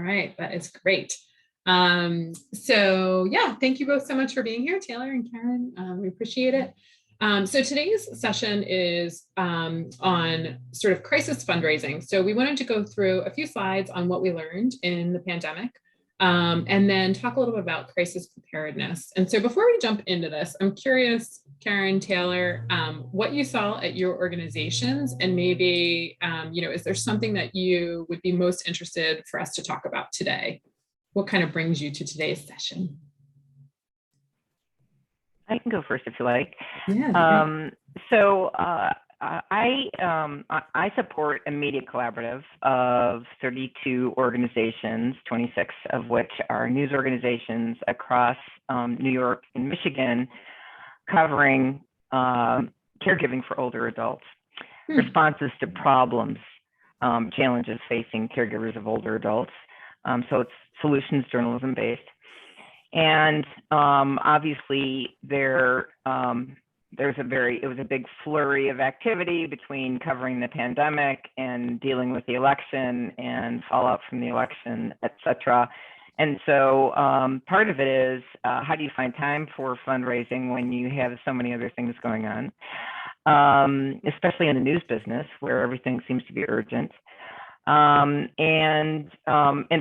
right, that is great. So yeah, thank you both so much for being here, Taylor and Karen. We appreciate it. So today's session is on sort of crisis fundraising. So we wanted to go through a few slides on what we learned in the pandemic, and then talk a little bit about crisis preparedness. And so before we jump into this, I'm curious, Karen, Taylor, what you saw at your organizations, and maybe, is there something that you would be most interested for us to talk about today? What kind of brings you to today's session? I can go first if you like. Yeah. I support a media collaborative of 32 organizations, 26 of which are news organizations across New York and Michigan, covering caregiving for older adults, responses to problems, challenges facing caregivers of older adults. So it's solutions journalism based. And obviously it was a big flurry of activity between covering the pandemic and dealing with the election and fallout from the election, et cetera. And so part of it is how do you find time for fundraising when you have so many other things going on, especially in the news business where everything seems to be urgent. And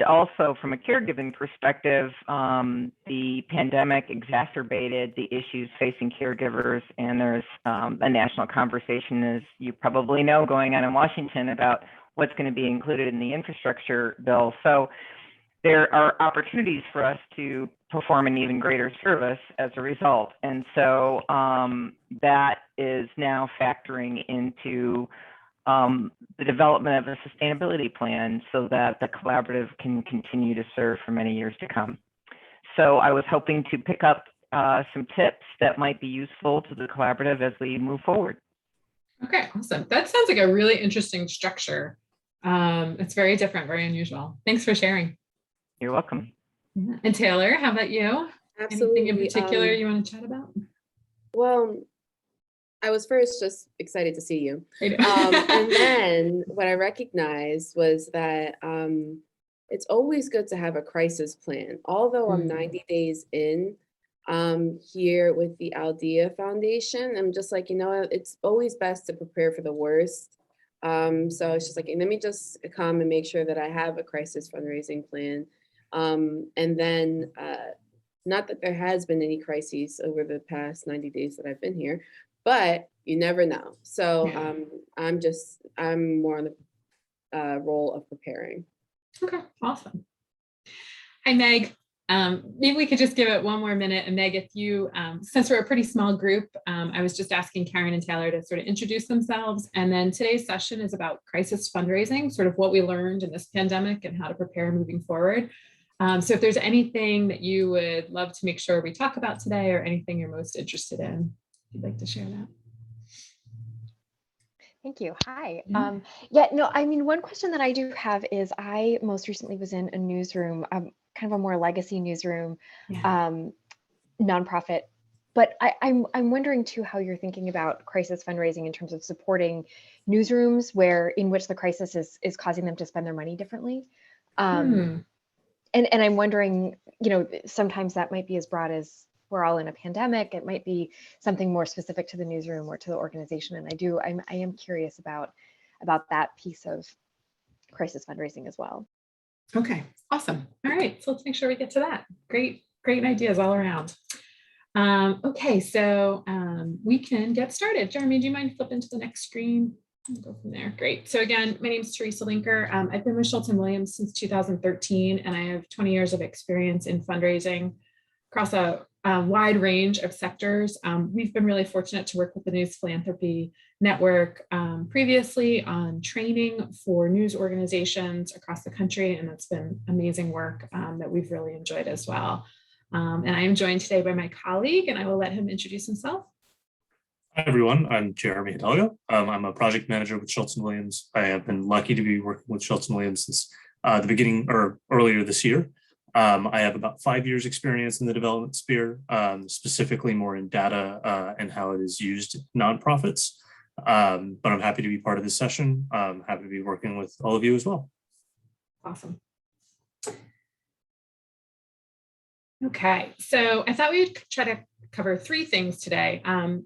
also from a caregiving perspective, the pandemic exacerbated the issues facing caregivers, and there's a national conversation, as you probably know, going on in Washington about what's going to be included in the infrastructure bill. So there are opportunities for us to perform an even greater service as a result. And so that is now factoring into the development of a sustainability plan so that the collaborative can continue to serve for many years to come. So I was hoping to pick up some tips that might be useful to the collaborative as we move forward. Okay, awesome. That sounds like a really interesting structure. It's very different, very unusual. Thanks for sharing. You're welcome. Yeah. And Taylor, how about you? Absolutely. Anything in particular you want to chat about? Well, I was first just excited to see you. And then what I recognized was that it's always good to have a crisis plan. Although I'm 90 days in here with the Aldea Foundation, I'm just like, it's always best to prepare for the worst. So it's just like, let me just come and make sure that I have a crisis fundraising plan. And then not that there has been any crises over the past 90 days that I've been here, but you never know. So I'm more on the role of preparing. Okay, awesome. Hi, Meg. Maybe we could just give it one more minute. And Meg, if you, since we're a pretty small group, I was just asking Karen and Taylor to sort of introduce themselves. And then today's session is about crisis fundraising, sort of what we learned in this pandemic and how to prepare moving forward. So if there's anything that you would love to make sure we talk about today, or anything you're most interested in, if you'd like to share that. Thank you. Hi. Yeah. One question that I do have is I most recently was in a newsroom, kind of a more legacy newsroom, nonprofit. But I'm wondering too how you're thinking about crisis fundraising in terms of supporting newsrooms in which the crisis is causing them to spend their money differently. And I'm wondering, sometimes that might be as broad as we're all in a pandemic. It might be something more specific to the newsroom or to the organization. And I am curious about that piece of crisis fundraising as well. Okay, awesome. All right, so let's make sure we get to that. Great ideas all around. Okay, so we can get started. Jeremy, do you mind flipping to the next screen? We'll go from there. Great. So again, my name is Teresa Linker. I've been with Schultz & Williams since 2013, and I have 20 years of experience in fundraising across a wide range of sectors. We've been really fortunate to work with the News Philanthropy Network previously on training for news organizations across the country, and that's been amazing work that we've really enjoyed as well. And I am joined today by my colleague, and I will let him introduce himself. Hi, everyone. I'm Jeremy Hidalgo. I'm a project manager with Schultz & Williams. I have been lucky to be working with Schultz & Williams since the beginning or earlier this year. I have about 5 years experience in the development sphere, specifically more in data and how it is used in nonprofits. But I'm happy to be part of this session. I'm happy to be working with all of you as well. Awesome. Okay, so I thought we'd try to cover three things today.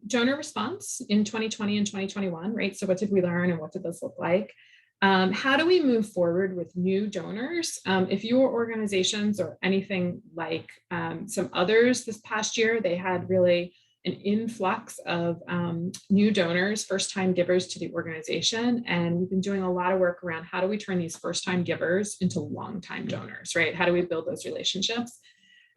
Donor response in 2020 and 2021, right? So what did we learn and what did this look like? How do we move forward with new donors? If your organizations or anything like some others this past year, they had really an influx of new donors, first-time givers to the organization. And we've been doing a lot of work around how do we turn these first-time givers into long-time donors, right? How do we build those relationships?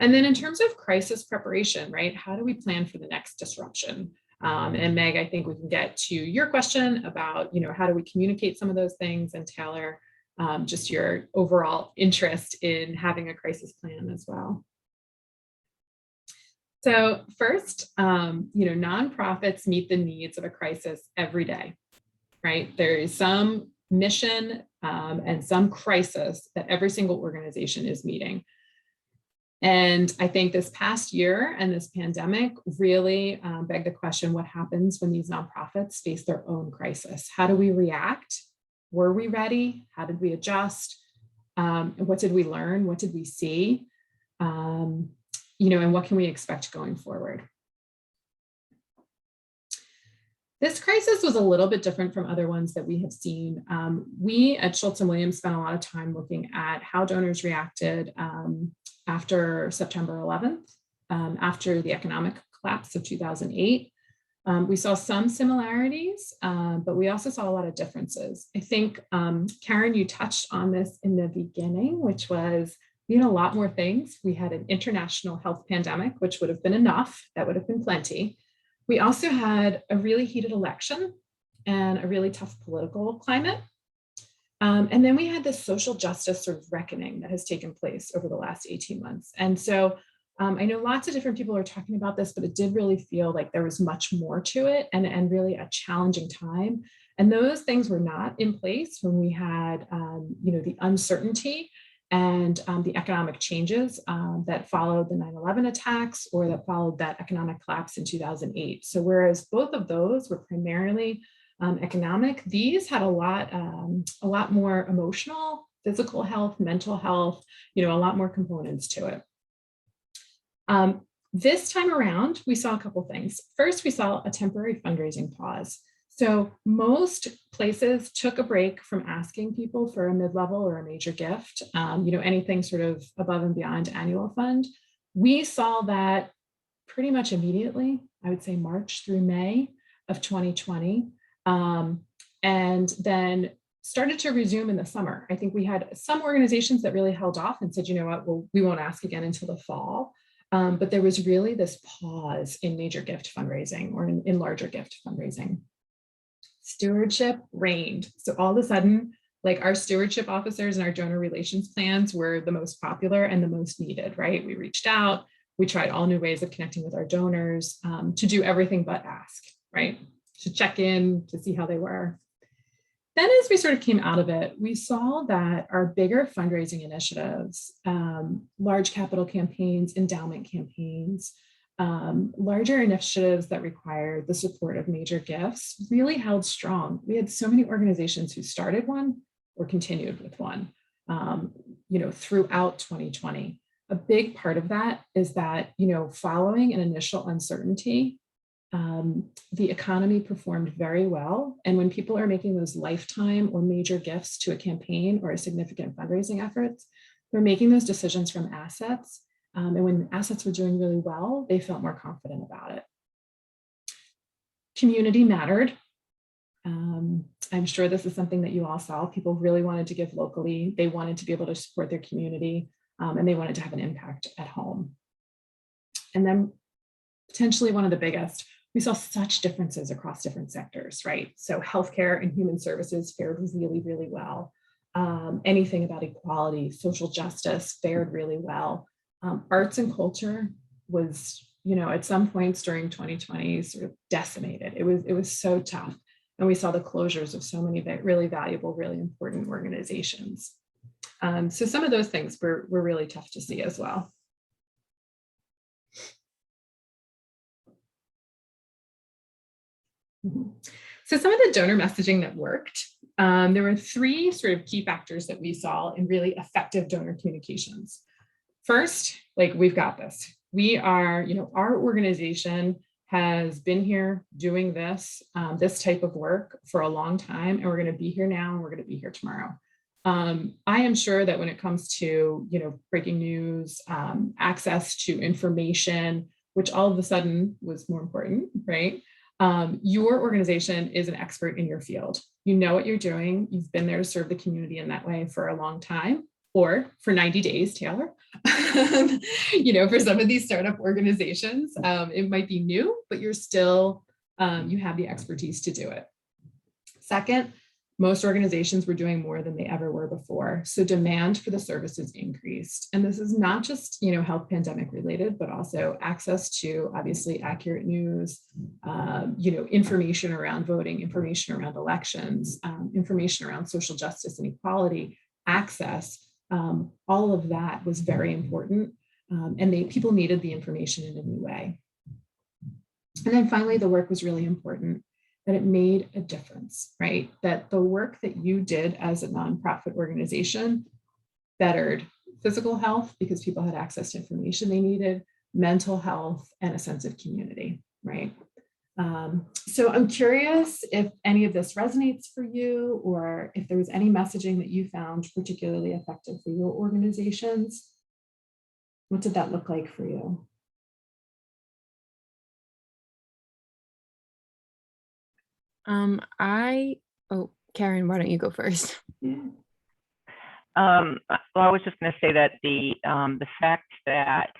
And then in terms of crisis preparation, right? How do we plan for the next disruption? And Meg, I think we can get to your question about, how do we communicate some of those things, and Taylor, just your overall interest in having a crisis plan as well. So first, nonprofits meet the needs of a crisis every day, right? There is some mission and some crisis that every single organization is meeting. And I think this past year and this pandemic really begged the question, what happens when these nonprofits face their own crisis? How do we react? Were we ready? How did we adjust? What did we learn? What did we see? And what can we expect going forward? This crisis was a little bit different from other ones that we have seen. We at Schultz & Williams spent a lot of time looking at how donors reacted after September 11th, after the economic collapse of 2008. We saw some similarities, but we also saw a lot of differences. I think, Karen, you touched on this in the beginning, which was we had a lot more things. We had an international health pandemic, which would have been enough. That would have been plenty. We also had a really heated election and a really tough political climate. And then we had this social justice sort of reckoning that has taken place over the last 18 months. And so I know lots of different people are talking about this, but it did really feel like there was much more to it, and really a challenging time. And those things were not in place when we had, the uncertainty and the economic changes that followed the 9/11 attacks, or that followed that economic collapse in 2008. So whereas both of those were primarily economic, these had a lot more emotional, physical health, mental health, a lot more components to it. This time around, we saw a couple things. First, we saw a temporary fundraising pause. So most places took a break from asking people for a mid-level or a major gift, anything sort of above and beyond annual fund. We saw that pretty much immediately, I would say March through May of 2020, and then started to resume in the summer. I think we had some organizations that really held off and said, well, we won't ask again until the fall. But there was really this pause in major gift fundraising, or in larger gift fundraising. Stewardship reigned. So all of a sudden, like, our stewardship officers and our donor relations plans were the most popular and the most needed, right? We reached out, we tried all new ways of connecting with our donors, to do everything but ask, right? To check in, to see how they were. Then as we sort of came out of it, we saw that our bigger fundraising initiatives, large capital campaigns, endowment campaigns, larger initiatives that required the support of major gifts really held strong. We had so many organizations who started one or continued with one, throughout 2020. A big part of that is that, following an initial uncertainty, the economy performed very well. And when people are making those lifetime or major gifts to a campaign or a significant fundraising efforts, they're making those decisions from assets. And when assets were doing really well, they felt more confident about it. Community mattered. I'm sure this is something that you all saw. People really wanted to give locally. They wanted to be able to support their community, and they wanted to have an impact at home. And then potentially one of the biggest, we saw such differences across different sectors, right? So healthcare and human services fared really, really well. Anything about equality, social justice fared really well. Arts and culture was, at some points during 2020 sort of decimated. It was so tough. And we saw the closures of so many really valuable, really important organizations. So some of those things were really tough to see as well. So some of the donor messaging that worked, there were three sort of key factors that we saw in really effective donor communications. first, like, we've got this. We are, our organization has been here doing this, this type of work for a long time, and we're going to be here now, and we're going to be here tomorrow. I am sure that when it comes to, breaking news, access to information, which all of a sudden was more important, right? Your organization is an expert in your field. You know what you're doing. You've been there to serve the community in that way for a long time, or for 90 days, Taylor. For some of these startup organizations, it might be new, but you're still, you have the expertise to do it. Second, most organizations were doing more than they ever were before. So demand for the services increased. And this is not just, health pandemic related, but also access to obviously accurate news, information around voting, information around elections, information around social justice and equality, access. All of that was very important. And people needed the information in a new way. And then finally, the work was really important, that it made a difference, right? That the work that you did as a nonprofit organization bettered physical health because people had access to information they needed, mental health, and a sense of community, right? So I'm curious if any of this resonates for you, or if there was any messaging that you found particularly effective for your organizations. What did that look like for you? Karen, why don't you go first? Yeah. Well, I was just going to say that the fact that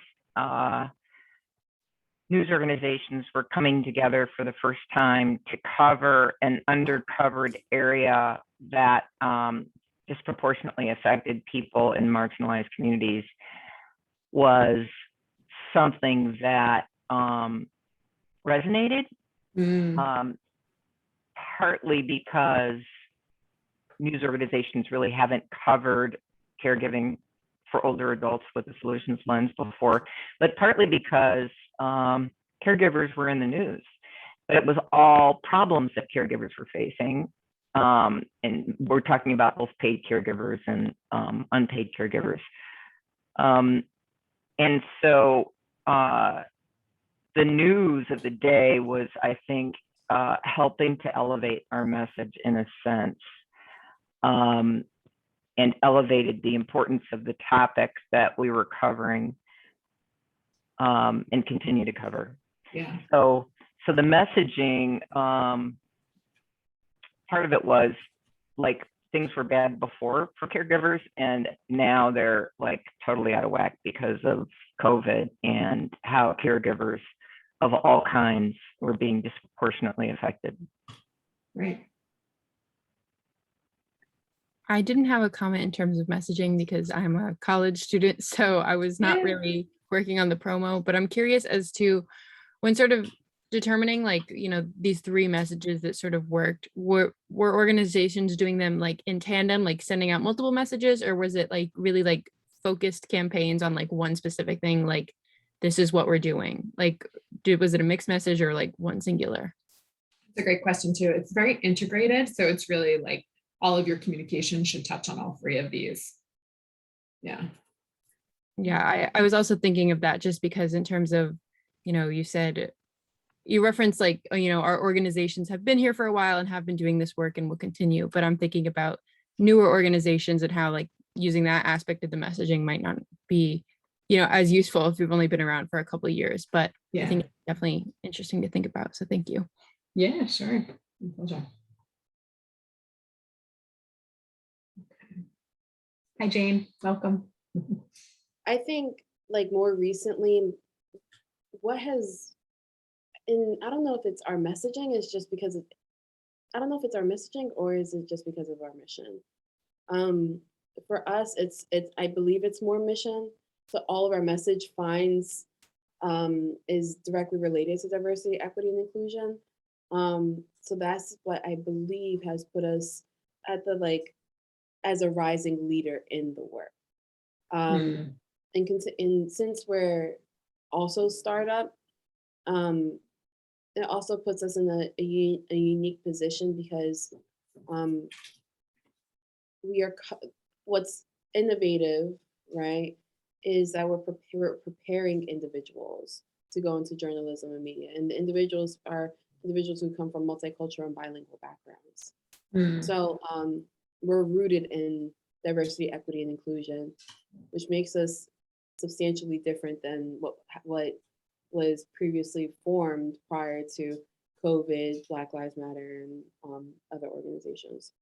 news organizations were coming together for the first time to cover an undercovered area that disproportionately affected people in marginalized communities was something that resonated. Partly because news organizations really haven't covered caregiving for older adults with a solutions lens before, but partly because caregivers were in the news, but it was all problems that caregivers were facing. And we're talking about both paid caregivers and unpaid caregivers. And so the news of the day was, I think, helping to elevate our message in a sense, and elevated the importance of the topics that we were covering, and continue to cover. Yeah. So the messaging, part of it was like things were bad before for caregivers, and now they're like totally out of whack because of COVID and how caregivers of all kinds were being disproportionately affected. Right. I didn't have a comment in terms of messaging because I'm a college student, so I was not really working on the promo, but I'm curious as to when sort of determining these three messages that sort of worked, were organizations doing them like in tandem, like sending out multiple messages, or was it like really like focused campaigns on like one specific thing, like this is what we're doing? Like, was it a mixed message or like one singular? It's a great question too. It's very integrated. So it's really like all of your communication should touch on all three of these. Yeah. Yeah, I was also thinking of that just because in terms of, you said, you referenced like, our organizations have been here for a while and have been doing this work and will continue. But I'm thinking about newer organizations and how like using that aspect of the messaging might not be as useful if we've only been around for a couple of years, but yeah. I think it's definitely interesting to think about. So thank you. Yeah, sure. My pleasure. Okay. Hi, Jane. Welcome. I think like more recently, I don't know if it's our messaging, is just because I don't know if it's our messaging or is it just because of our mission. For us, it's I believe it's more mission. So all of our message finds is directly related to diversity, equity, and inclusion. So that's what I believe has put us at the as a rising leader in the work. And since we're also startup, it also puts us in a unique position because we are what's innovative, right, is that we're preparing individuals to go into journalism and media. And the individuals are individuals who come from multicultural and bilingual backgrounds. So we're rooted in diversity, equity, and inclusion, which makes us substantially different than what was previously formed prior to COVID, Black Lives Matter, and other organizations.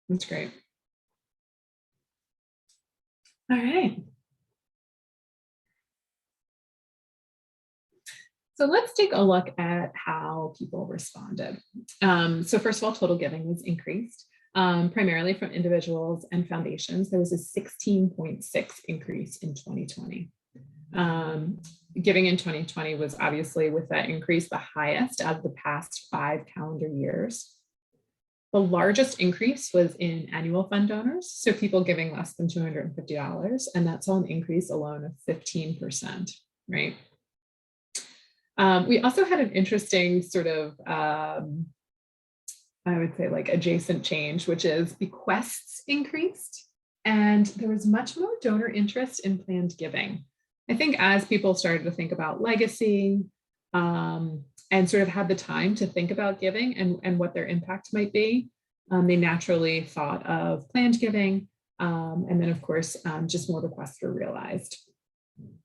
That's great. All right. So let's take a look at how people responded. So first of all, total giving was increased, primarily from individuals and foundations. There was a 16.6 increase in 2020. Giving in 2020 was obviously, with that increase, the highest out of the past 5 calendar years. The largest increase was in annual fund donors, so people giving less than $250, and that saw an increase alone of 15%, right? We also had an interesting sort of, I would say, like adjacent change, which is bequests increased, and there was much more donor interest in planned giving. I think as people started to think about legacy and sort of had the time to think about giving and what their impact might be, they naturally thought of planned giving. And then of course, just more requests were realized.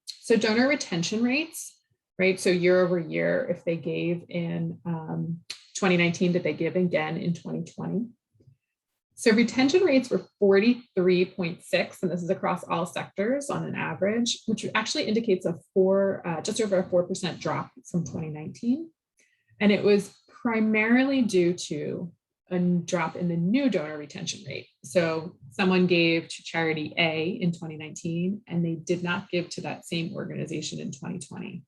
So donor retention rates, right? So year over year, if they gave in 2019, did they give again in 2020? So retention rates were 43.6, and this is across all sectors on an average, which actually indicates a just over a 4% drop from 2019. And it was primarily due to a drop in the new donor retention rate. So someone gave to charity A in 2019, and they did not give to that same organization in 2020.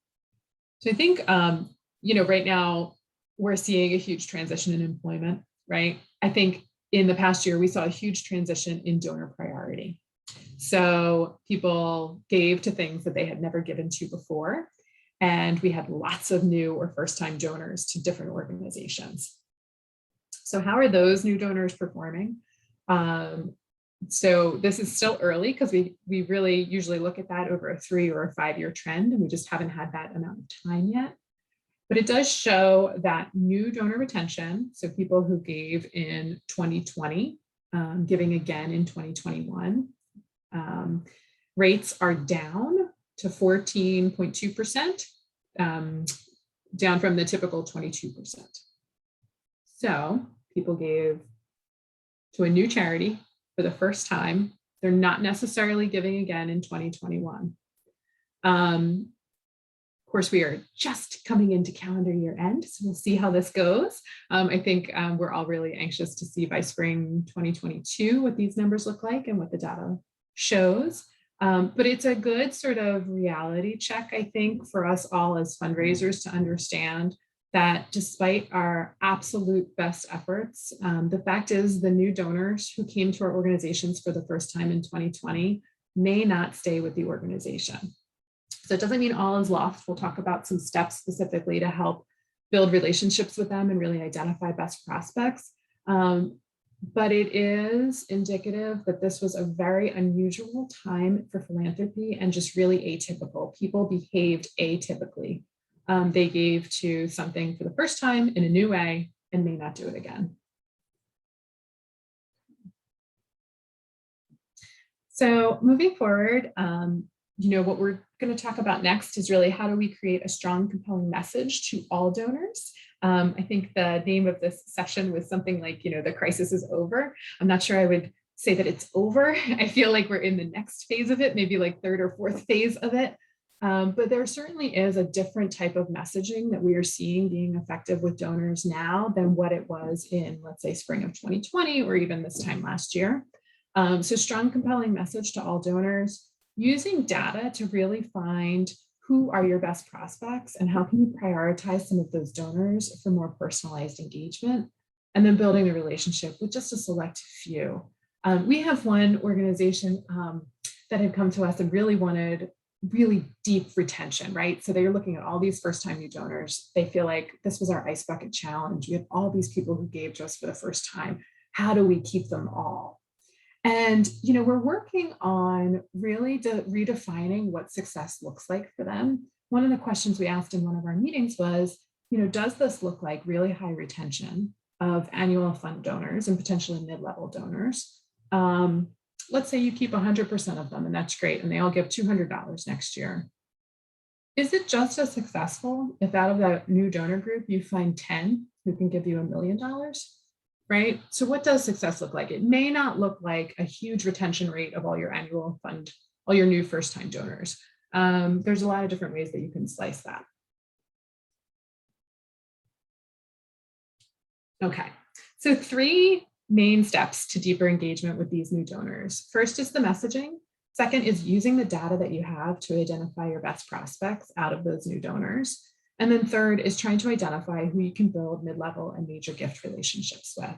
So I think, right now we're seeing a huge transition in employment, right? I think in the past year, we saw a huge transition in donor priority. So people gave to things that they had never given to before. And we had lots of new or first-time donors to different organizations. So how are those new donors performing? So this is still early because we really usually look at that over a 3 or a 5 year trend, and we just haven't had that amount of time yet. But it does show that new donor retention, so people who gave in 2020, giving again in 2021, rates are down to 14.2%, down from the typical 22%. So people gave to a new charity for the first time. They're not necessarily giving again in 2021. Of course, we are just coming into calendar year end, so we'll see how this goes. I think we're all really anxious to see by spring 2022 what these numbers look like and what the data shows. But it's a good sort of reality check, I think, for us all as fundraisers to understand that despite our absolute best efforts, the fact is the new donors who came to our organizations for the first time in 2020 may not stay with the organization. So it doesn't mean all is lost. We'll talk about some steps specifically to help build relationships with them and really identify best prospects. But it is indicative that this was a very unusual time for philanthropy and just really atypical. People behaved atypically. They gave to something for the first time in a new way and may not do it again. So moving forward, what we're going to talk about next is really how do we create a strong, compelling message to all donors. I think the name of this session was something like, the crisis is over. I'm not sure I would say that it's over. I feel like we're in the next phase of it, maybe like 3rd or 4th phase of it. But there certainly is a different type of messaging that we are seeing being effective with donors now than what it was in, let's say, spring of 2020 or even this time last year. So strong, compelling message to all donors, using data to really find who are your best prospects and how can you prioritize some of those donors for more personalized engagement, and then building a relationship with just a select few. We have one organization that had come to us and really wanted really deep retention, right? So they're looking at all these first-time new donors. They feel like this was our ice bucket challenge. We have all these people who gave to us for the first time. How do we keep them all? And, we're working on really redefining what success looks like for them. One of the questions we asked in one of our meetings was, does this look like really high retention of annual fund donors and potentially mid-level donors? Let's say you keep 100% of them, and that's great, and they all give $200 next year. Is it just as successful if out of that new donor group, you find 10 who can give you $1 million? Right? So what does success look like? It may not look like a huge retention rate of all your annual fund, all your new first-time donors. There's a lot of different ways that you can slice that. Okay, so 3 main steps to deeper engagement with these new donors. First is the messaging. Second is using the data that you have to identify your best prospects out of those new donors. And then third is trying to identify who you can build mid-level and major gift relationships with.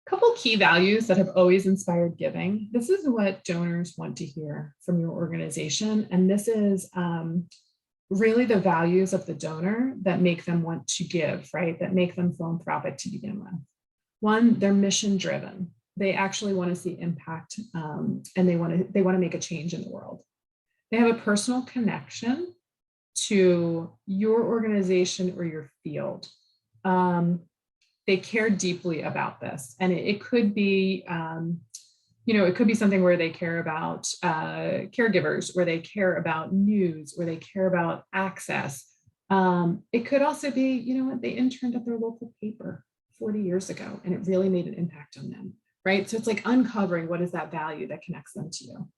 A couple key values that have always inspired giving. This is what donors want to hear from your organization. And this is really the values of the donor that make them want to give, right? That make them philanthropic to begin with. One, they're mission driven. They actually want to see impact, and they want to make a change in the world. They have a personal connection to your organization or your field. They care deeply about this, and it could be, it could be something where they care about caregivers, where they care about news, where they care about access. It could also be, they interned at their local paper 40 years ago, and it really made an impact on them. Right? So it's like uncovering what is that value that connects them to you.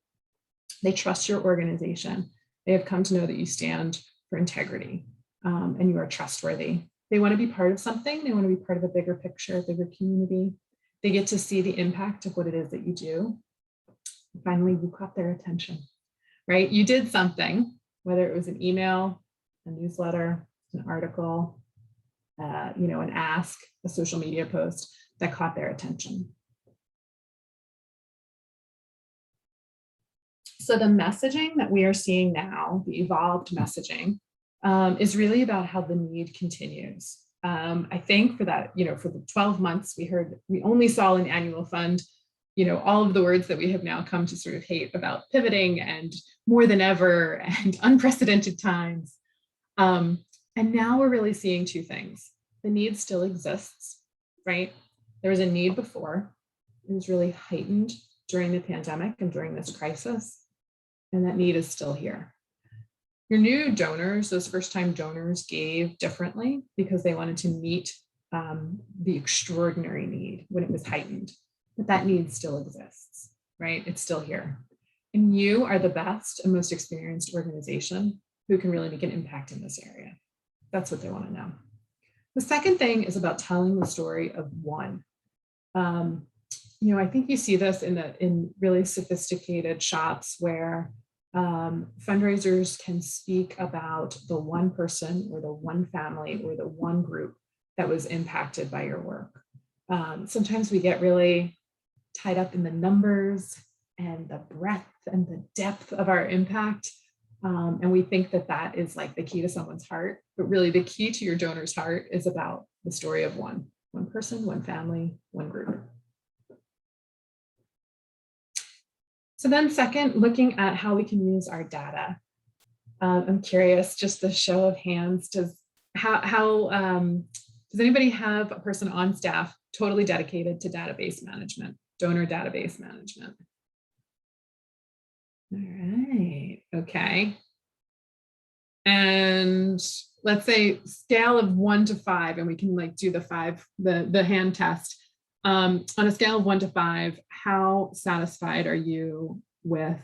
They trust your organization. They have come to know that you stand for integrity, and you are trustworthy. They want to be part of something. They want to be part of a bigger picture, a bigger community. They get to see the impact of what it is that you do. Finally, you caught their attention, right? You did something, whether it was an email, a newsletter, an article, an ask, a social media post that caught their attention. So the messaging that we are seeing now, the evolved messaging, is really about how the need continues. I think for that, for the 12 months we only saw in annual fund, all of the words that we have now come to sort of hate about pivoting and more than ever and unprecedented times. And now we're really seeing 2 things. The need still exists, right? There was a need before. It was really heightened during the pandemic and during this crisis. And that need is still here. Your new donors, those first-time donors, gave differently because they wanted to meet the extraordinary need when it was heightened. But that need still exists, right? It's still here. And you are the best and most experienced organization who can really make an impact in this area. That's what they want to know. The second thing is about telling the story of one. I think you see this in really sophisticated shops where fundraisers can speak about the one person or the one family or the one group that was impacted by your work. Sometimes we get really tied up in the numbers and the breadth and the depth of our impact. And we think that is like the key to someone's heart, but really the key to your donor's heart is about the story of one person, one family, one group. So then second, looking at how we can use our data. I'm curious, just the show of hands, does anybody have a person on staff totally dedicated to database management, donor database management? All right, okay. And let's say scale of 1 to 5, and we can do the hand test. On a scale of 1 to 5, how satisfied are you with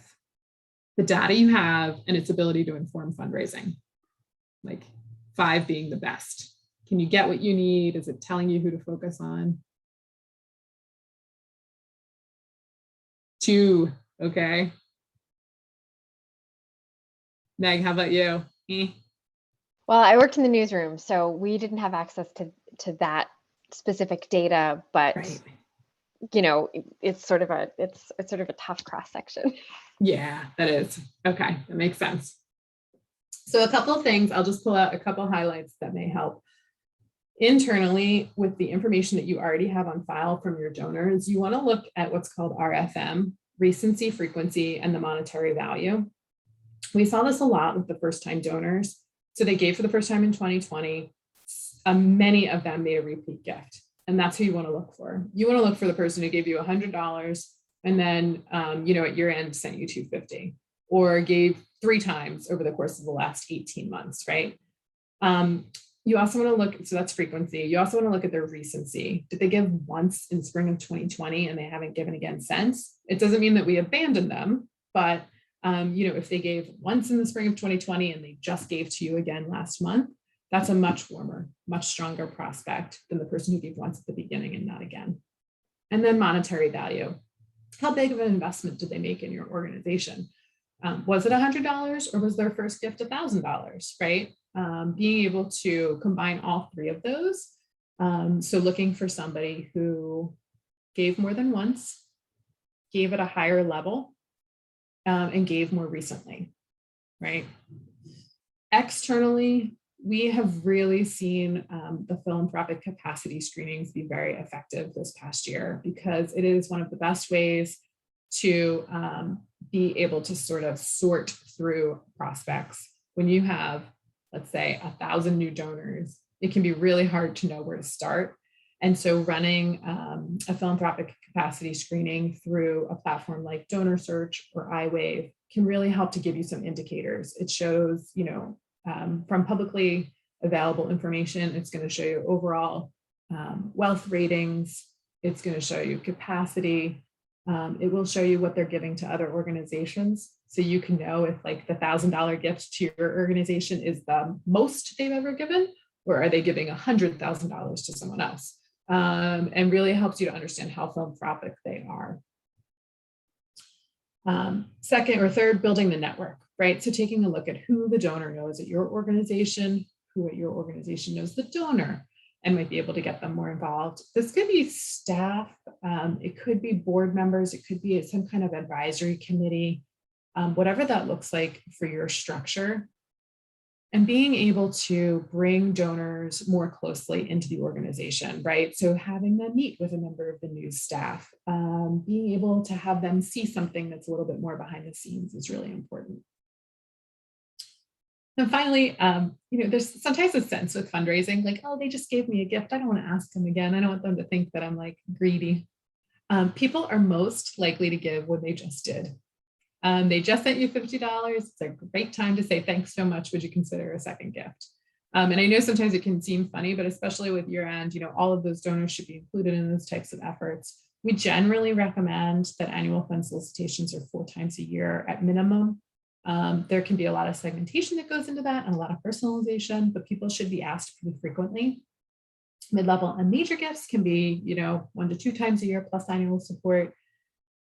the data you have and its ability to inform fundraising? 5 being the best. Can you get what you need? Is it telling you who to focus on? 2, okay. Meg, how about you? Well, I worked in the newsroom, so we didn't have access to that specific data, but right. It's sort of a tough cross section. Yeah, that is. Okay, that makes sense. So a couple of things, I'll just pull out a couple highlights that may help. Internally, with the information that you already have on file from your donors, you want to look at what's called RFM, recency, frequency, and the monetary value. We saw this a lot with the first-time donors. So they gave for the first time in 2020. Many of them made a repeat gift, and that's who you want to look for. You want to look for the person who gave you $100 and then, at year end sent you $250, or gave 3 times over the course of the last 18 months, right? You also want to look, so that's frequency. You also want to look at their recency. Did they give once in spring of 2020 and they haven't given again since? It doesn't mean that we abandoned them, but if they gave once in the spring of 2020 and they just gave to you again last month, that's a much warmer, much stronger prospect than the person who gave once at the beginning and not again. And then monetary value. How big of an investment did they make in your organization? Was it $100 or was their first gift $1,000, right? Being able to combine all 3 of those. So looking for somebody who gave more than once, gave at a higher level, and gave more recently, right? Externally, we have really seen the philanthropic capacity screenings be very effective this past year, because it is one of the best ways to be able to sort of sort through prospects. When you have, let's say, 1,000 new donors, it can be really hard to know where to start. And so running a philanthropic capacity screening through a platform like Donor Search or iWave can really help to give you some indicators. It shows, from publicly available information, it's going to show you overall wealth ratings. It's going to show you capacity. It will show you what they're giving to other organizations. So you can know if like the $1,000 gift to your organization is the most they've ever given, or are they giving $100,000 to someone else? And really helps you to understand how philanthropic they are. Second or third, building the network, right? So taking a look at who the donor knows at your organization, who at your organization knows the donor, and might be able to get them more involved. This could be staff, it could be board members, it could be some kind of advisory committee, whatever that looks like for your structure. And being able to bring donors more closely into the organization, right? So having them meet with a member of the news staff, being able to have them see something that's a little bit more behind the scenes is really important. And finally, there's sometimes a sense with fundraising, like, oh, they just gave me a gift. I don't want to ask them again. I don't want them to think that I'm like greedy. People are most likely to give when they just did. They just sent you $50. It's a great time to say, thanks so much. Would you consider a second gift? And I know sometimes it can seem funny, but especially with year end, all of those donors should be included in those types of efforts. We generally recommend that annual fund solicitations are 4 times a year at minimum. There can be a lot of segmentation that goes into that and a lot of personalization, but people should be asked pretty frequently. Mid-level and major gifts can be, 1 to 2 times a year plus annual support.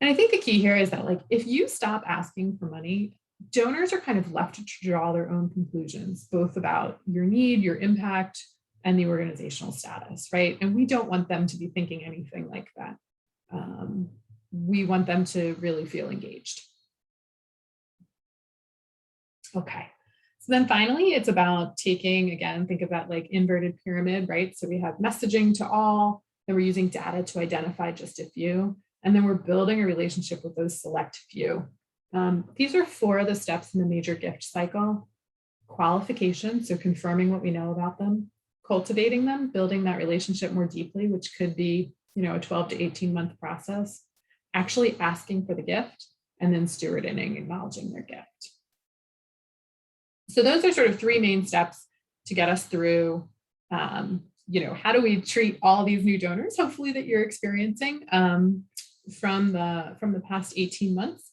And I think the key here is that, like, if you stop asking for money, donors are kind of left to draw their own conclusions, both about your need, your impact, and the organizational status, right? And we don't want them to be thinking anything like that. We want them to really feel engaged. Okay. So then finally, it's about taking, again, think of that like inverted pyramid, right? So we have messaging to all, then we're using data to identify just a few. And then we're building a relationship with those select few. These are 4 of the steps in the major gift cycle. Qualification, so confirming what we know about them, cultivating them, building that relationship more deeply, which could be, a 12 to 18 month process, actually asking for the gift, and then stewarding, acknowledging their gift. So those are sort of 3 main steps to get us through, how do we treat all these new donors, hopefully that you're experiencing from the past 18 months.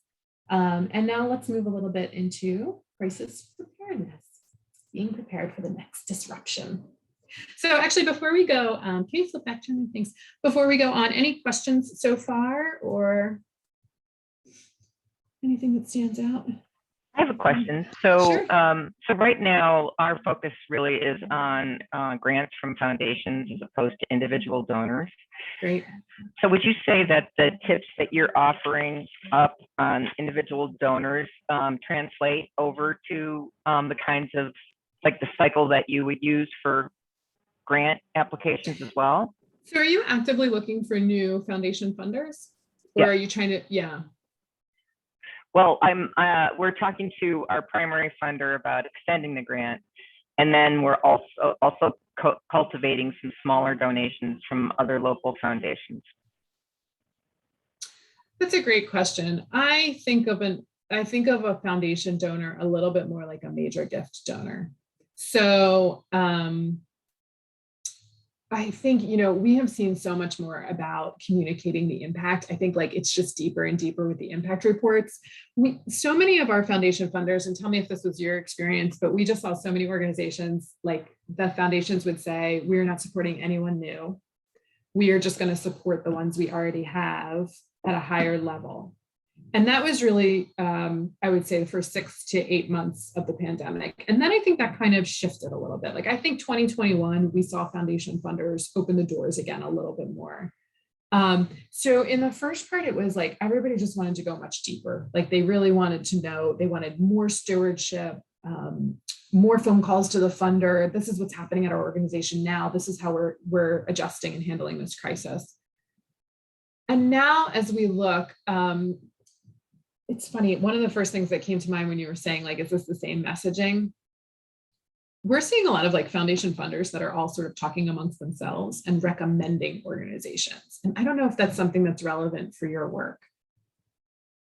And now let's move a little bit into crisis preparedness, being prepared for the next disruption. So actually, before we go, can you flip back to me? Thanks. Before we go on, any questions so far or anything that stands out? I have a question. So, Sure. So right now, our focus really is on grants from foundations as opposed to individual donors. Great. So would you say that the tips that you're offering up on individual donors translate over to the kinds of, like the cycle that you would use for grant applications as well. So are you actively looking for new foundation funders? Or Yeah. are you trying to, yeah. Well, we're talking to our primary funder about extending the grant. And then we're also cultivating some smaller donations from other local foundations. That's a great question. I think of a foundation donor a little bit more like a major gift donor. So I think, we have seen so much more about communicating the impact. I think like it's just deeper and deeper with the impact reports. So many of our foundation funders, and tell me if this was your experience, but we just saw so many organizations, like the foundations would say, we're not supporting anyone new. We are just going to support the ones we already have at a higher level. And that was really, I would say, the first 6 to 8 months of the pandemic. And then I think that kind of shifted a little bit. Like I think 2021, we saw foundation funders open the doors again a little bit more. So in the first part, it was like everybody just wanted to go much deeper. Like they really wanted to know, they wanted more stewardship, more phone calls to the funder. This is what's happening at our organization now. This is how we're adjusting and handling this crisis. And now as we look, it's funny, one of the first things that came to mind when you were saying, like, is this the same messaging? We're seeing a lot of like foundation funders that are all sort of talking amongst themselves and recommending organizations. And I don't know if that's something that's relevant for your work,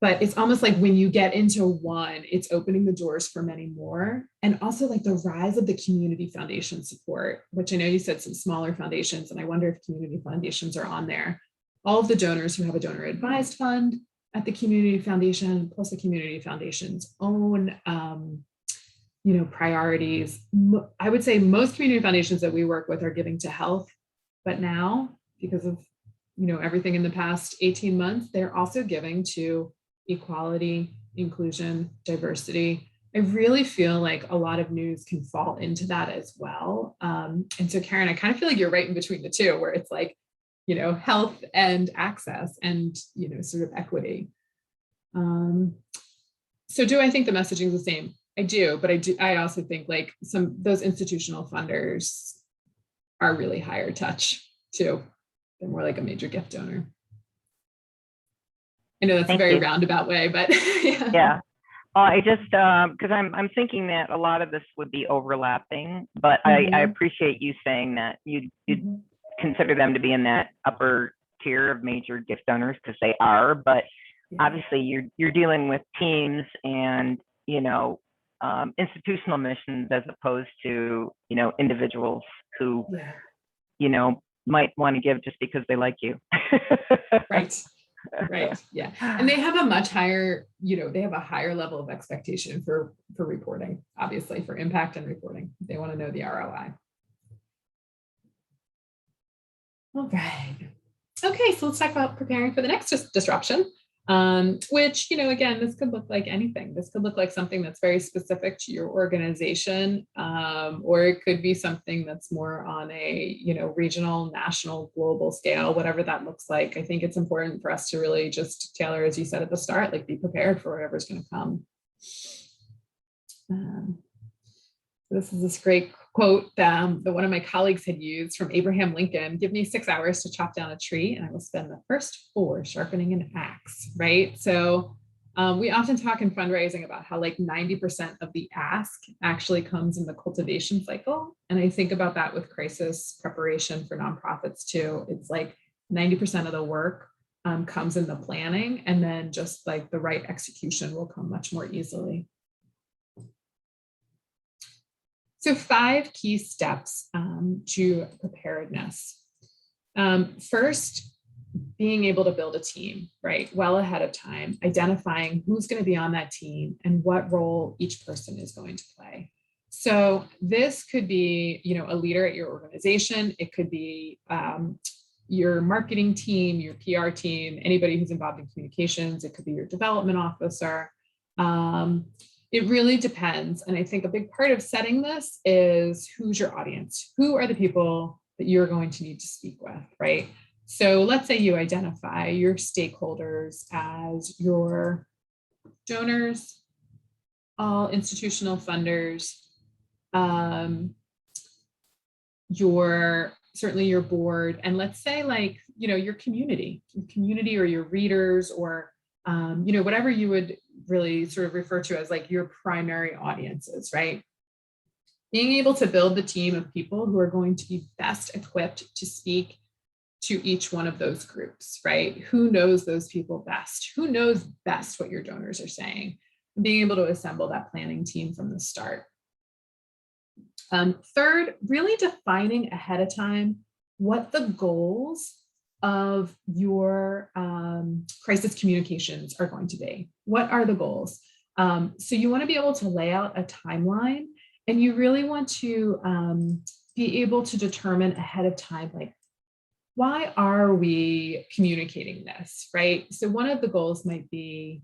but it's almost like when you get into one, it's opening the doors for many more. And also like the rise of the community foundation support, which I know you said some smaller foundations, and I wonder if community foundations are on there. All of the donors who have a donor advised fund at the community foundation, plus the community foundation's own priorities. I would say most community foundations that we work with are giving to health, but now because of everything in the past 18 months, they're also giving to equality, inclusion, diversity. I really feel like a lot of news can fall into that as well. And so Karen, I kind of feel like you're right in between the two, where it's like, health and access and, sort of equity. So do I think the messaging is the same? I do, but I also think like those institutional funders are really higher touch too. They're more like a major gift donor. I know that's a very roundabout way, but yeah. Yeah. I just, because I'm thinking that a lot of this would be overlapping, but I appreciate you saying that you'd consider them to be in that upper tier of major gift donors, because they are, but obviously you're dealing with teams and, institutional missions as opposed to, individuals who, might want to give just because they like you. Right. Yeah. And they have a much higher, they have a higher level of expectation for reporting, obviously, for impact and reporting. They want to know the ROI. All right. Okay, so let's talk about preparing for the next disruption, which, again, this could look like anything. This could look like something that's very specific to your organization, or it could be something that's more on a, regional, national, global scale, whatever that looks like. I think it's important for us to really just tailor, as you said at the start, like be prepared for whatever's going to come. This is this great quote that one of my colleagues had used from Abraham Lincoln: give me 6 hours to chop down a tree and I will spend the first 4 sharpening an axe, right? So we often talk in fundraising about how like 90% of the ask actually comes in the cultivation cycle. And I think about that with crisis preparation for nonprofits too. It's like 90% of the work comes in the planning, and then just like the right execution will come much more easily. So 5 key steps to preparedness. First, being able to build a team, right? Well ahead of time, identifying who's going to be on that team and what role each person is going to play. So this could be, a leader at your organization. It could be your marketing team, your PR team, anybody who's involved in communications. It could be your development officer. It really depends. And I think a big part of setting this is who's your audience? Who are the people that you're going to need to speak with, right? So let's say you identify your stakeholders as your donors, all institutional funders, certainly your board, and let's say like, your community or your readers, or, whatever you would really sort of refer to as like your primary audiences, right? Being able to build the team of people who are going to be best equipped to speak to each one of those groups, right? Who knows those people best? Who knows best what your donors are saying? Being able to assemble that planning team from the start. Third, really defining ahead of time what the goals of your crisis communications are going to be. What are the goals? So you want to be able to lay out a timeline, and you really want to be able to determine ahead of time, like, why are we communicating this, right? So one of the goals might be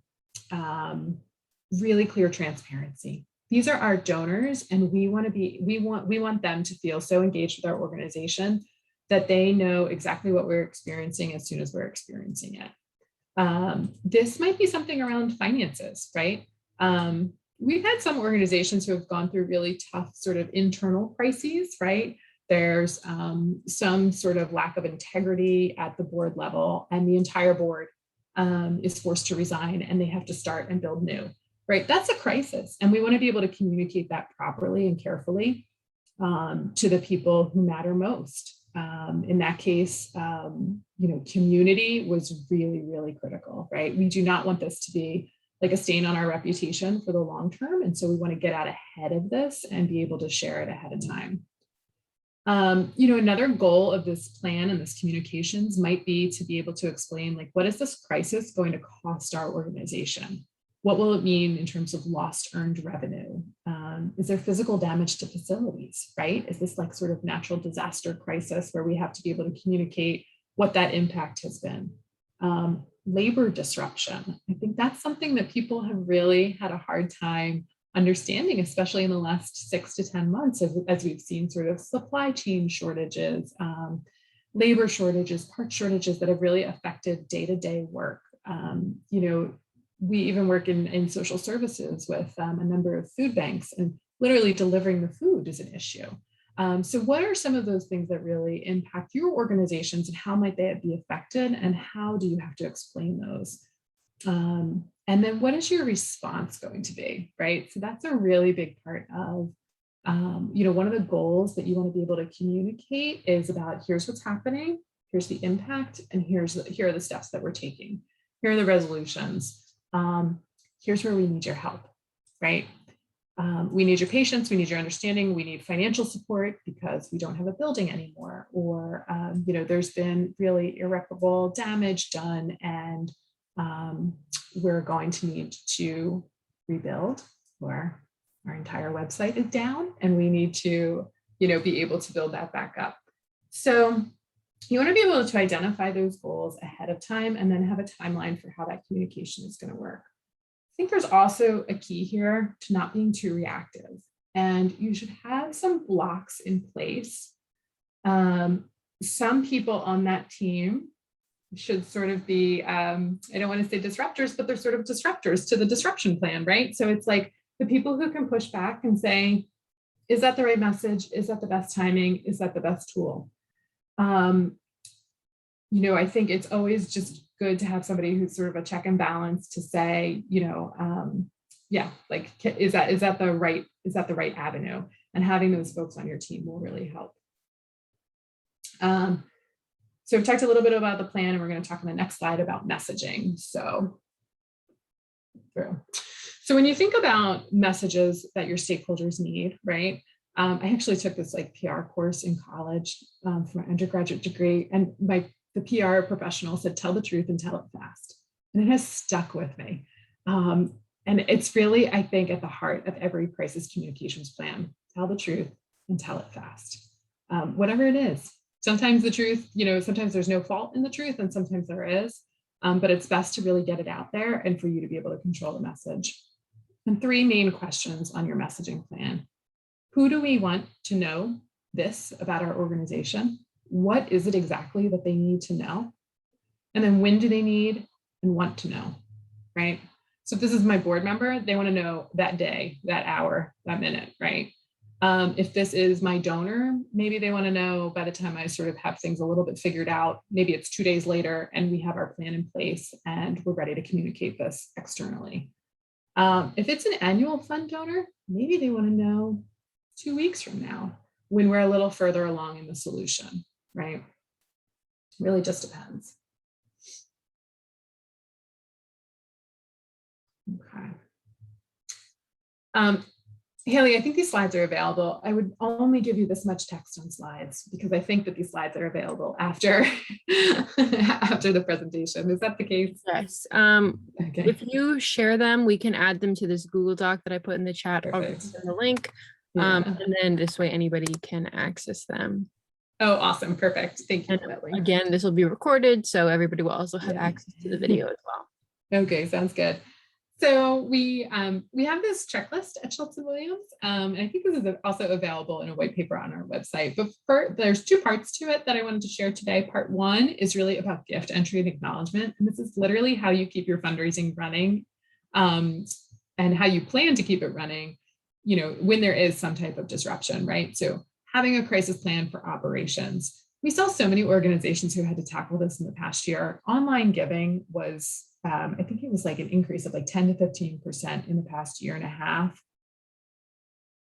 really clear transparency. These are our donors, and we want them to feel so engaged with our organization that they know exactly what we're experiencing as soon as we're experiencing it. This might be something around finances, right? We've had some organizations who have gone through really tough sort of internal crises, right? There's some sort of lack of integrity at the board level, and the entire board is forced to resign, and they have to start and build new, right? That's a crisis, and we want to be able to communicate that properly and carefully to the people who matter most. In that case, community was really, really critical, right? We do not want this to be like a stain on our reputation for the long term, and so we want to get out ahead of this and be able to share it ahead of time. Another goal of this plan and this communications might be to be able to explain, like, what is this crisis going to cost our organization? What will it mean in terms of lost earned revenue? Is there physical damage to facilities, right? Is this like sort of natural disaster crisis where we have to be able to communicate what that impact has been? Labor disruption. I think that's something that people have really had a hard time understanding, especially in the last 6 to 10 months, as we've seen sort of supply chain shortages, labor shortages, part shortages that have really affected day-to-day work. We even work in social services with a number of food banks, and literally delivering the food is an issue. So what are some of those things that really impact your organizations, and how might they be affected, and how do you have to explain those? And then what is your response going to be, right? So that's a really big part of, one of the goals that you want to be able to communicate is about, here's what's happening, here's the impact, and here are the steps that we're taking. Here are the resolutions. Here's where we need your help, right? We need your patience, we need your understanding, we need financial support because we don't have a building anymore, or, there's been really irreparable damage done, and we're going to need to rebuild, or our entire website is down and we need to, be able to build that back up. So you want to be able to identify those goals ahead of time, and then have a timeline for how that communication is going to work. I think there's also a key here to not being too reactive, and you should have some blocks in place. Some people on that team should sort of be, I don't want to say disruptors, but they're sort of disruptors to the disruption plan, right? So it's like the people who can push back and say, is that the right message? Is that the best timing? Is that the best tool? I think it's always just good to have somebody who's sort of a check and balance to say, like, is that the right avenue? And having those folks on your team will really help. So we've talked a little bit about the plan, and we're going to talk on the next slide about messaging. So when you think about messages that your stakeholders need, right? I actually took this like PR course in college for my undergraduate degree, and the PR professional said, tell the truth and tell it fast. And it has stuck with me. And it's really, I think, at the heart of every crisis communications plan. Tell the truth and tell it fast. Whatever it is. Sometimes the truth, sometimes there's no fault in the truth, and sometimes there is, but it's best to really get it out there and for you to be able to control the message. And 3 main questions on your messaging plan. Who do we want to know this about our organization? What is it exactly that they need to know? And then when do they need and want to know, right? So if this is my board member, they want to know that day, that hour, that minute, right? If this is my donor, maybe they want to know by the time I sort of have things a little bit figured out, maybe it's 2 days later and we have our plan in place and we're ready to communicate this externally. If it's an annual fund donor, maybe they want to know 2 weeks from now when we're a little further along in the solution, right? Really just depends. Okay. Haley, I think these slides are available. I would only give you this much text on slides because I think that these slides are available after, after the presentation. Is that the case? Yes. Okay. If you share them, we can add them to this Google Doc that I put in the chat. I'll Perfect. send the link. Yeah. And then this way anybody can access them. Oh, awesome. Perfect. Thank you And for that link. again, this will be recorded, so everybody will also have Yeah. access to the video as well. Okay, sounds good. So we have this checklist at Schultz & Williams, and I think this is also available in a white paper on our website. But there's 2 parts to it that I wanted to share today. Part 1 is really about gift entry and acknowledgement, and this is literally how you keep your fundraising running, and how you plan to keep it running, you know, when there is some type of disruption, right? So having a crisis plan for operations. We saw so many organizations who had to tackle this in the past year. Online giving was I think it was like an increase of like 10 to 15% in the past year and a half.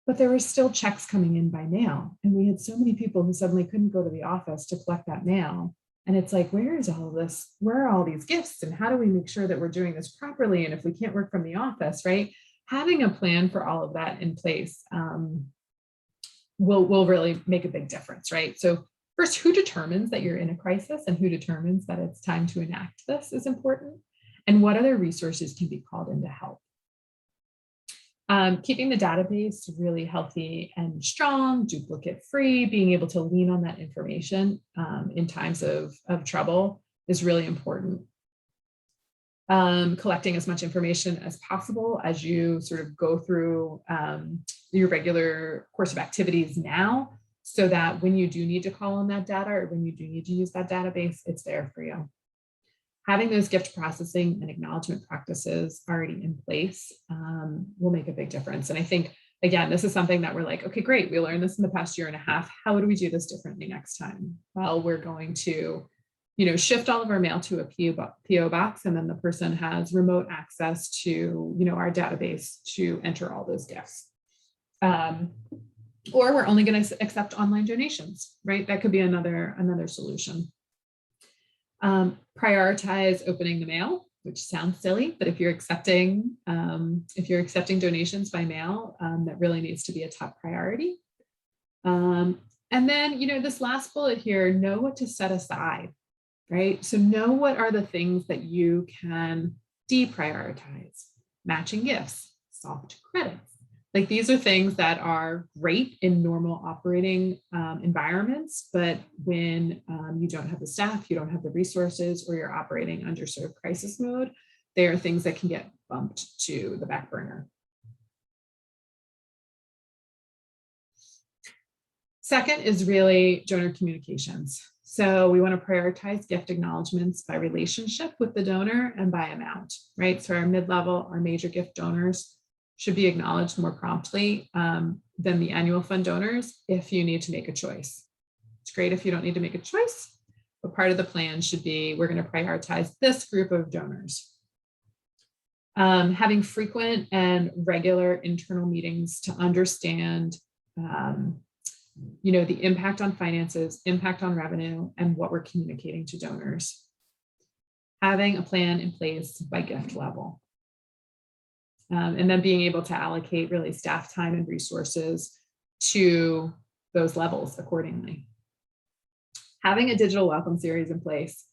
But there were still checks coming in by mail. And we had so many people who suddenly couldn't go to the office to collect that mail. And it's like, where is all of this? Where are all these gifts? And how do we make sure that we're doing this properly? And if we can't work from the office, right? Having a plan for all of that in place will really make a big difference, right? So first, who determines that you're in a crisis and who determines that it's time to enact this is important. And what other resources can be called in to help? Keeping the database really healthy and strong, duplicate free, being able to lean on that information in times of trouble is really important. Collecting as much information as possible as you sort of go through your regular course of activities now, so that when you do need to call on that data or when you do need to use that database, it's there for you. Having those gift processing and acknowledgement practices already in place will make a big difference. And I think, again, this is something that we're like, okay, great, we learned this in the past year and a half. How do we do this differently next time? Well, we're going to, you know, shift all of our mail to a PO box, and then the person has remote access to, you know, our database to enter all those gifts. Or we're only going to accept online donations, right? That could be another solution. Prioritize opening the mail, which sounds silly, but if you're accepting donations by mail, that really needs to be a top priority. And then, you know, this last bullet here, know what to set aside, right? So know what are the things that you can deprioritize. Matching gifts, soft credits. Like, these are things that are great in normal operating environments, but when you don't have the staff, you don't have the resources, or you're operating under sort of crisis mode, they are things that can get bumped to the back burner. Second is really donor communications. So we want to prioritize gift acknowledgements by relationship with the donor and by amount, right? So our mid-level, our major gift donors should be acknowledged more promptly than the annual fund donors if you need to make a choice. It's great if you don't need to make a choice, but part of the plan should be, we're going to prioritize this group of donors. Having frequent and regular internal meetings to understand you know, the impact on finances, impact on revenue, and what we're communicating to donors. Having a plan in place by gift level. And then being able to allocate really staff time and resources to those levels accordingly. Having a digital welcome series in place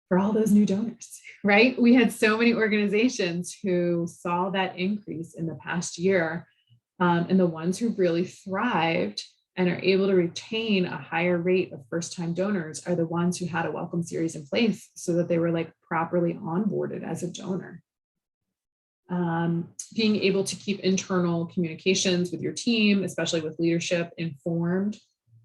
for all those new donors, right? We had so many organizations who saw that increase in the past year, and the ones who really thrived and are able to retain a higher rate of first-time donors are the ones who had a welcome series in place so that they were like properly onboarded as a donor. Being able to keep internal communications with your team, especially with leadership, informed,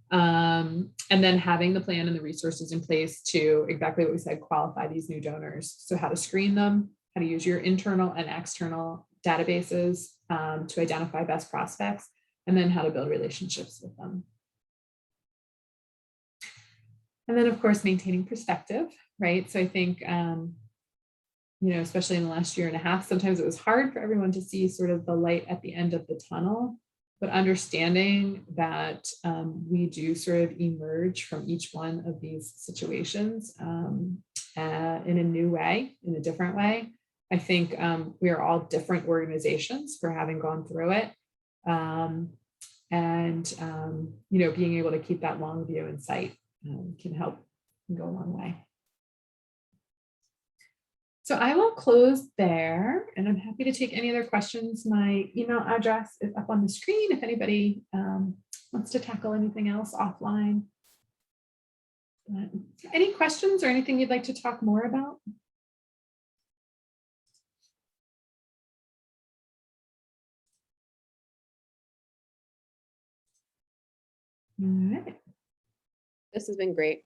and then having the plan and the resources in place to, exactly what we said, qualify these new donors. So how to screen them, how to use your internal and external databases to identify best prospects, and then how to build relationships with them. And then, of course, maintaining perspective, right? So I think, especially in the last year and a half, sometimes it was hard for everyone to see sort of the light at the end of the tunnel, but understanding that we do sort of emerge from each one of these situations in a new way, in a different way. I think we are all different organizations for having gone through it. Being able to keep that long view in sight can help go a long way. So I will close there, and I'm happy to take any other questions. My email address is up on the screen if anybody wants to tackle anything else offline. Any questions or anything you'd like to talk more about? All right. This has been great.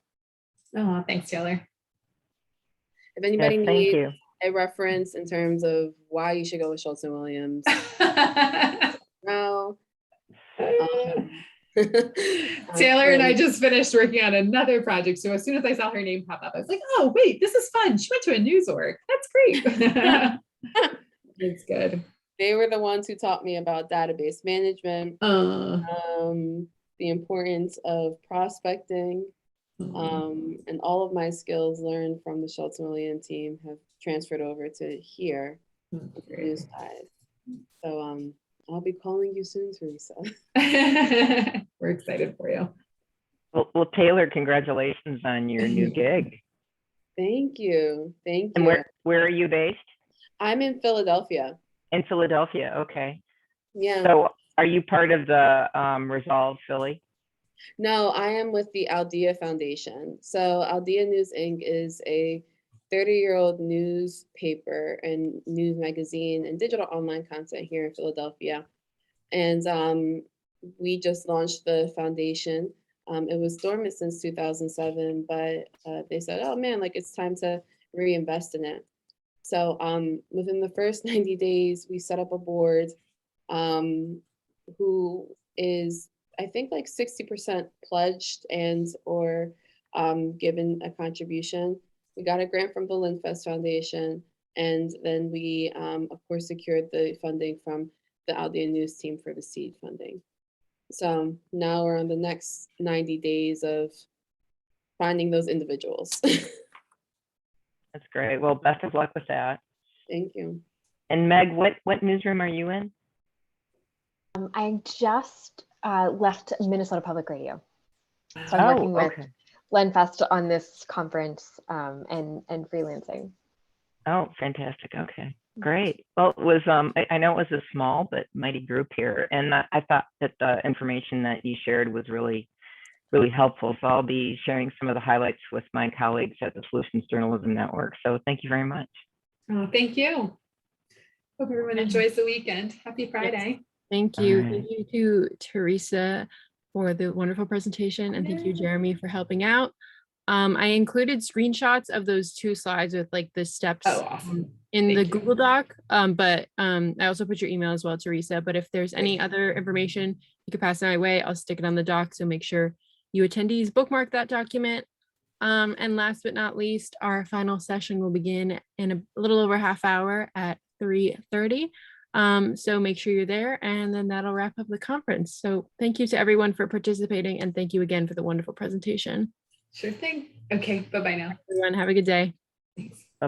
Oh, thanks, Taylor. If anybody Yes, thank needs you. a reference in terms of why you should go with Schultz and Williams, no. Taylor and I just finished working on another project. So as soon as I saw her name pop up, I was like, oh, wait, this is fun. She went to a news org. That's great. It's good. They were the ones who taught me about database management, the importance of prospecting, and all of my skills learned from the Schultz and Williams team have transferred over to here, News Guide. So I'll be calling you soon, Teresa. We're excited for you. Well, Taylor, congratulations on your new gig. Thank you. Thank And you. where are you based? I'm in Philadelphia. In Philadelphia, okay. Yeah. So are you part of the Resolve Philly? No, I am with the Aldea Foundation. So Aldea News Inc. is a 30-year-old newspaper and news magazine and digital online content here in Philadelphia. And we just launched the foundation. It was dormant since 2007, but they said, oh man, like it's time to reinvest in it. So within the first 90 days, we set up a board who is, I think, like 60% pledged and or given a contribution. We got a grant from the Lindfest Foundation, and then we, of course, secured the funding from the Aldea News team for the seed funding. So now we're on the next 90 days of finding those individuals. That's great. Well, best of luck with that. Thank you. And Meg, what newsroom are you in? I just left Minnesota Public Radio. So I'm working with Lenfest on this conference and freelancing. Oh, fantastic. Okay, great. Well, it was I know it was a small but mighty group here, and I thought that the information that you shared was really helpful. So I'll be sharing some of the highlights with my colleagues at the Solutions Journalism Network. So thank you very much. Oh, thank you. Hope everyone enjoys the weekend. Happy Friday. Thank you. Right. Thank you to Teresa for the wonderful presentation, and thank you, Jeremy, for helping out. I included screenshots of those 2 slides with like the steps awesome. in Thank the you. Google Doc, but I also put your email as well, Teresa. But if there's any other information you could pass it my way, I'll stick it on the doc. So make sure you attendees bookmark that document. And last but not least, our final session will begin in a little over half hour at 3:30. So make sure you're there, and then that'll wrap up the conference. So thank you to everyone for participating, and thank you again for the wonderful presentation. Sure thing. Okay, bye-bye now. Everyone, have a good day.